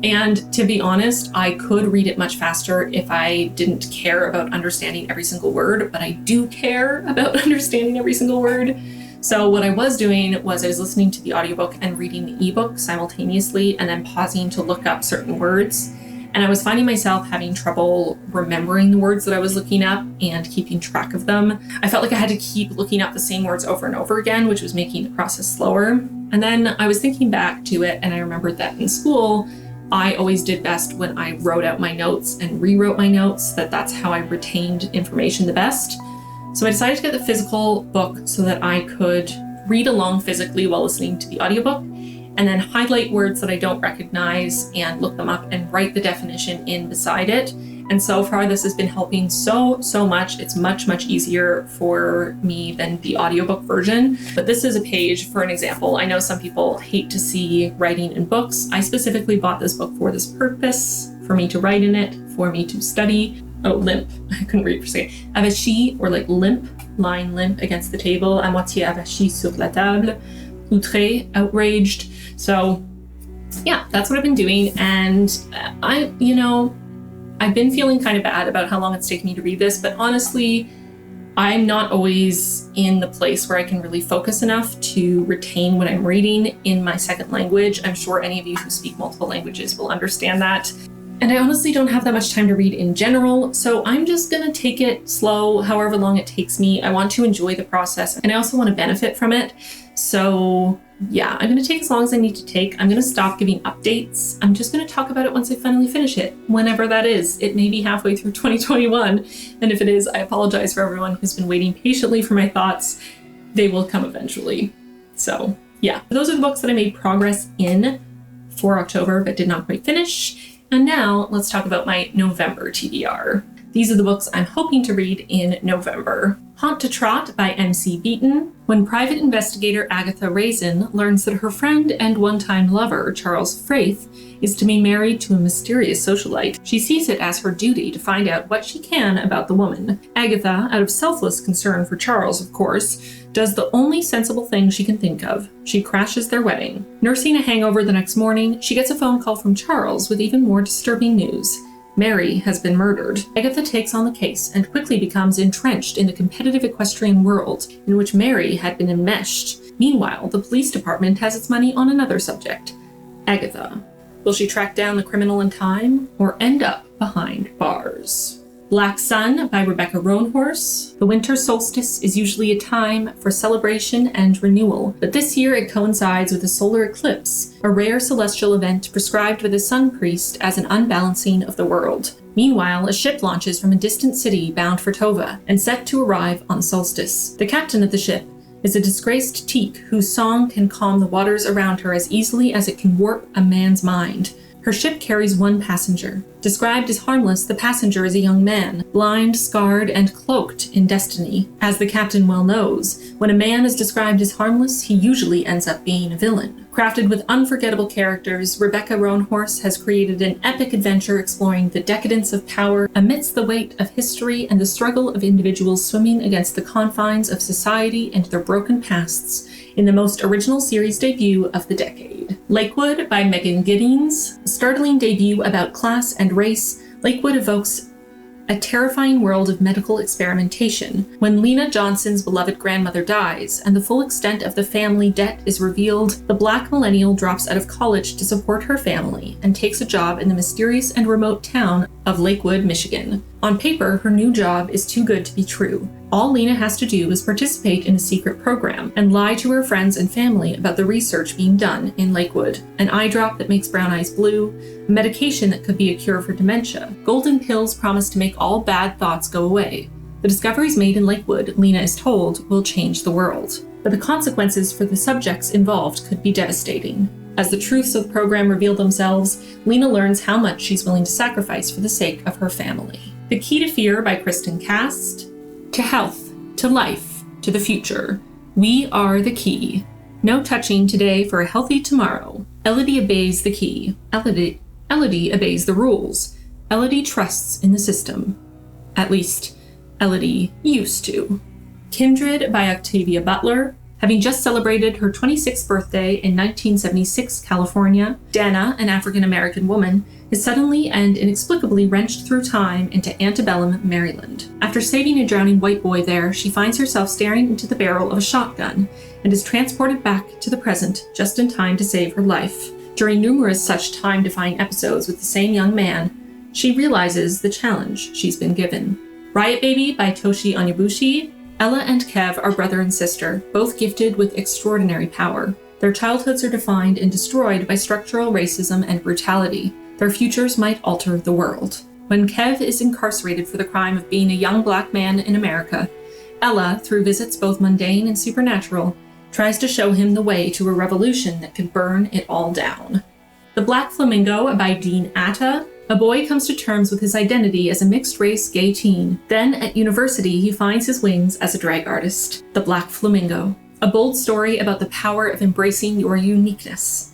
A: And to be honest, I could read it much faster if I didn't care about understanding every single word, but I do care about understanding every single word. So what I was doing was I was listening to the audiobook and reading the ebook simultaneously and then pausing to look up certain words. And I was finding myself having trouble remembering the words that I was looking up and keeping track of them. I felt like I had to keep looking up the same words over and over again, which was making the process slower. And then I was thinking back to it and I remembered that in school, I always did best when I wrote out my notes and rewrote my notes, that's how I retained information the best. So I decided to get the physical book so that I could read along physically while listening to the audiobook, and then highlight words that I don't recognize and look them up and write the definition in beside it. And so far this has been helping so much. It's much easier for me than the audiobook version. But this is a page for an example. I know some people hate to see writing in books. I specifically bought this book for this purpose, for me to write in it, for me to study. limp. I couldn't read for a second. Avachi, or like limp, lying limp against the table. À moitié avachi sur la table. Outré, outraged. So yeah, that's what I've been doing. And I've been feeling kind of bad about how long it's taken me to read this, but honestly, I'm not always in the place where I can really focus enough to retain what I'm reading in my second language. I'm sure any of you who speak multiple languages will understand that. And I honestly don't have that much time to read in general, so I'm just gonna take it slow, however long it takes me. I want to enjoy the process, and I also want to benefit from it. So yeah, I'm gonna take as long as I need to take. I'm gonna stop giving updates. I'm just gonna talk about it once I finally finish it, whenever that is. It may be halfway through 2021, and if it is, I apologize for everyone who's been waiting patiently for my thoughts. They will come eventually. So yeah, those are the books that I made progress in for October, but did not quite finish. And now let's talk about my November TBR. These are the books I'm hoping to read in November. Haunt to Trot by M.C. Beaton. When private investigator Agatha Raisin learns that her friend and one-time lover, Charles Fraith, is to be married to a mysterious socialite, she sees it as her duty to find out what she can about the woman. Agatha, out of selfless concern for Charles, of course, does the only sensible thing she can think of. She crashes their wedding. Nursing a hangover the next morning, she gets a phone call from Charles with even more disturbing news. Mary has been murdered. Agatha takes on the case and quickly becomes entrenched in the competitive equestrian world in which Mary had been enmeshed. Meanwhile, the police department has its money on another subject. Agatha. Will she track down the criminal in time or end up behind bars? Black Sun by Rebecca Roanhorse. The winter solstice is usually a time for celebration and renewal, but this year it coincides with a solar eclipse, a rare celestial event prescribed by the sun priest as an unbalancing of the world. Meanwhile, a ship launches from a distant city bound for Tova and set to arrive on solstice. The captain of the ship is a disgraced teak whose song can calm the waters around her as easily as it can warp a man's mind. Her ship carries one passenger. Described as harmless, the passenger is a young man, blind, scarred, and cloaked in destiny. As the captain well knows, when a man is described as harmless, he usually ends up being a villain. Crafted with unforgettable characters, Rebecca Roanhorse has created an epic adventure exploring the decadence of power amidst the weight of history and the struggle of individuals swimming against the confines of society and their broken pasts in the most original series debut of the decade. Lakewood by Megan Giddings. A startling debut about class and race, Lakewood evokes a terrifying world of medical experimentation. When Lena Johnson's beloved grandmother dies and the full extent of the family debt is revealed, the Black millennial drops out of college to support her family and takes a job in the mysterious and remote town of Lakewood, Michigan. On paper, her new job is too good to be true. All Lena has to do is participate in a secret program and lie to her friends and family about the research being done in Lakewood. An eye drop that makes brown eyes blue, a medication that could be a cure for dementia. Golden pills promise to make all bad thoughts go away. The discoveries made in Lakewood, Lena is told, will change the world. But the consequences for the subjects involved could be devastating. As the truths of the program reveal themselves, Lena learns how much she's willing to sacrifice for the sake of her family. The Key to Fear by Kristen Cast. To health, to life, to the future. We are the key. No touching today for a healthy tomorrow. Elodie obeys the key. Elodie obeys the rules. Elodie trusts in the system. At least, Elodie used to. Kindred by Octavia Butler. Having just celebrated her 26th birthday in 1976 California, Dana, an African-American woman, is suddenly and inexplicably wrenched through time into antebellum Maryland. After saving a drowning white boy there, she finds herself staring into the barrel of a shotgun and is transported back to the present just in time to save her life. During numerous such time-defying episodes with the same young man, she realizes the challenge she's been given. Riot Baby by Toshi Onyebushi. Ella and Kev are brother and sister, both gifted with extraordinary power. Their childhoods are defined and destroyed by structural racism and brutality. Their futures might alter the world. When Kev is incarcerated for the crime of being a young black man in America, Ella, through visits both mundane and supernatural, tries to show him the way to a revolution that could burn it all down. The Black Flamingo by Dean Atta. A boy comes to terms with his identity as a mixed-race gay teen. Then, at university, he finds his wings as a drag artist. The Black Flamingo. A bold story about the power of embracing your uniqueness.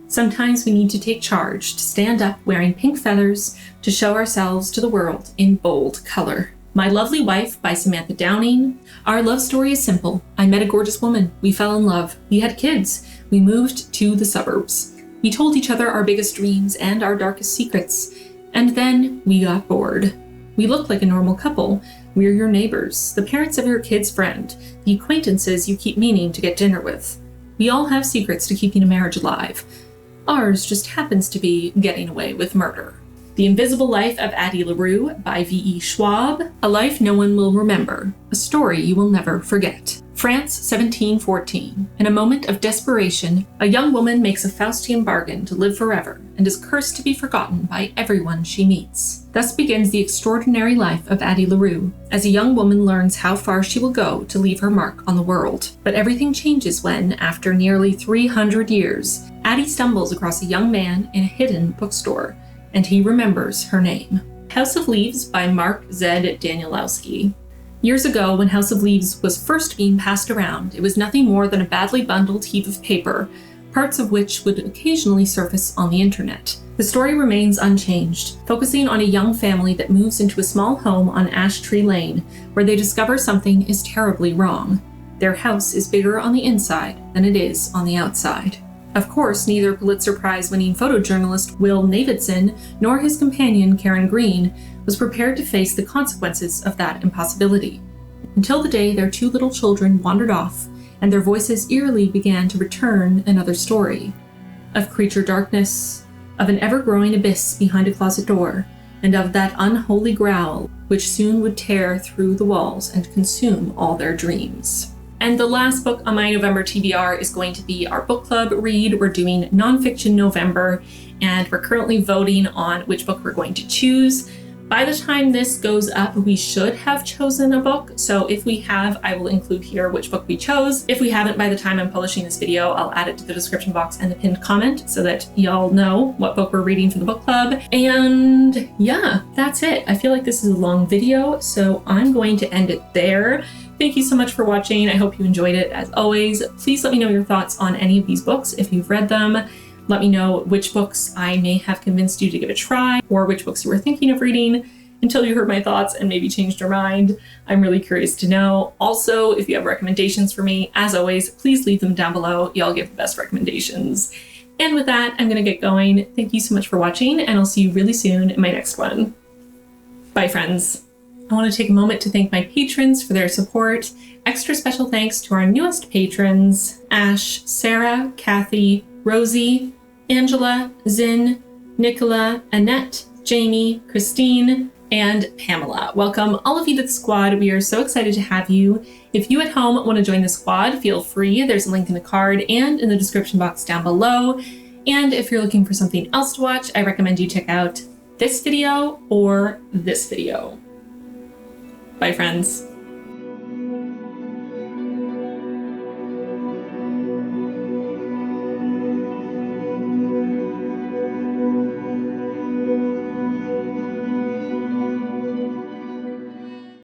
A: Sometimes we need to take charge, to stand up wearing pink feathers, to show ourselves to the world in bold color. My Lovely Wife by Samantha Downing. Our love story is simple. I met a gorgeous woman. We fell in love. We had kids. We moved to the suburbs. We told each other our biggest dreams and our darkest secrets. And then we got bored. We look like a normal couple. We're your neighbors, the parents of your kid's friend, the acquaintances you keep meaning to get dinner with. We all have secrets to keeping a marriage alive. Ours just happens to be getting away with murder. The Invisible Life of Addie LaRue by V.E. Schwab. A life no one will remember. A story you will never forget. France, 1714. In a moment of desperation, a young woman makes a Faustian bargain to live forever and is cursed to be forgotten by everyone she meets. Thus begins the extraordinary life of Addie LaRue, as a young woman learns how far she will go to leave her mark on the world. But everything changes when, after nearly 300 years, Addie stumbles across a young man in a hidden bookstore, and he remembers her name. House of Leaves by Mark Z. Danielowski. Years ago, when House of Leaves was first being passed around, it was nothing more than a badly bundled heap of paper, parts of which would occasionally surface on the internet. The story remains unchanged, focusing on a young family that moves into a small home on Ash Tree Lane, where they discover something is terribly wrong. Their house is bigger on the inside than it is on the outside. Of course, neither Pulitzer Prize-winning photojournalist Will Navidson nor his companion Karen Green was prepared to face the consequences of that impossibility, until the day their two little children wandered off and their voices eerily began to return another story of creature darkness, of an ever-growing abyss behind a closet door, and of that unholy growl which soon would tear through the walls and consume all their dreams. And the last book on my November TBR is going to be our book club read. We're doing Nonfiction November, and we're currently voting on which book we're going to choose. By the time this goes up, we should have chosen a book. So if we have, I will include here which book we chose. If we haven't, by the time I'm publishing this video, I'll add it to the description box and the pinned comment so that y'all know what book we're reading for the book club. And yeah, that's it. I feel like this is a long video, so I'm going to end it there. Thank you so much for watching. I hope you enjoyed it. As always, please let me know your thoughts on any of these books if you've read them. Let me know which books I may have convinced you to give a try, or which books you were thinking of reading until you heard my thoughts and maybe changed your mind. I'm really curious to know. Also, if you have recommendations for me, as always, please leave them down below. Y'all give the best recommendations. And with that, I'm gonna get going. Thank you so much for watching, and I'll see you really soon in my next one. Bye, friends. I want to take a moment to thank my patrons for their support. Extra special thanks to our newest patrons, Ash, Sarah, Kathy, Rosie, Angela, Zin, Nicola, Annette, Jamie, Christine, and Pamela. Welcome all of you to the squad. We are so excited to have you. If you at home want to join the squad, feel free. There's a link in the card and in the description box down below. And if you're looking for something else to watch, I recommend you check out this video or this video. Bye, friends.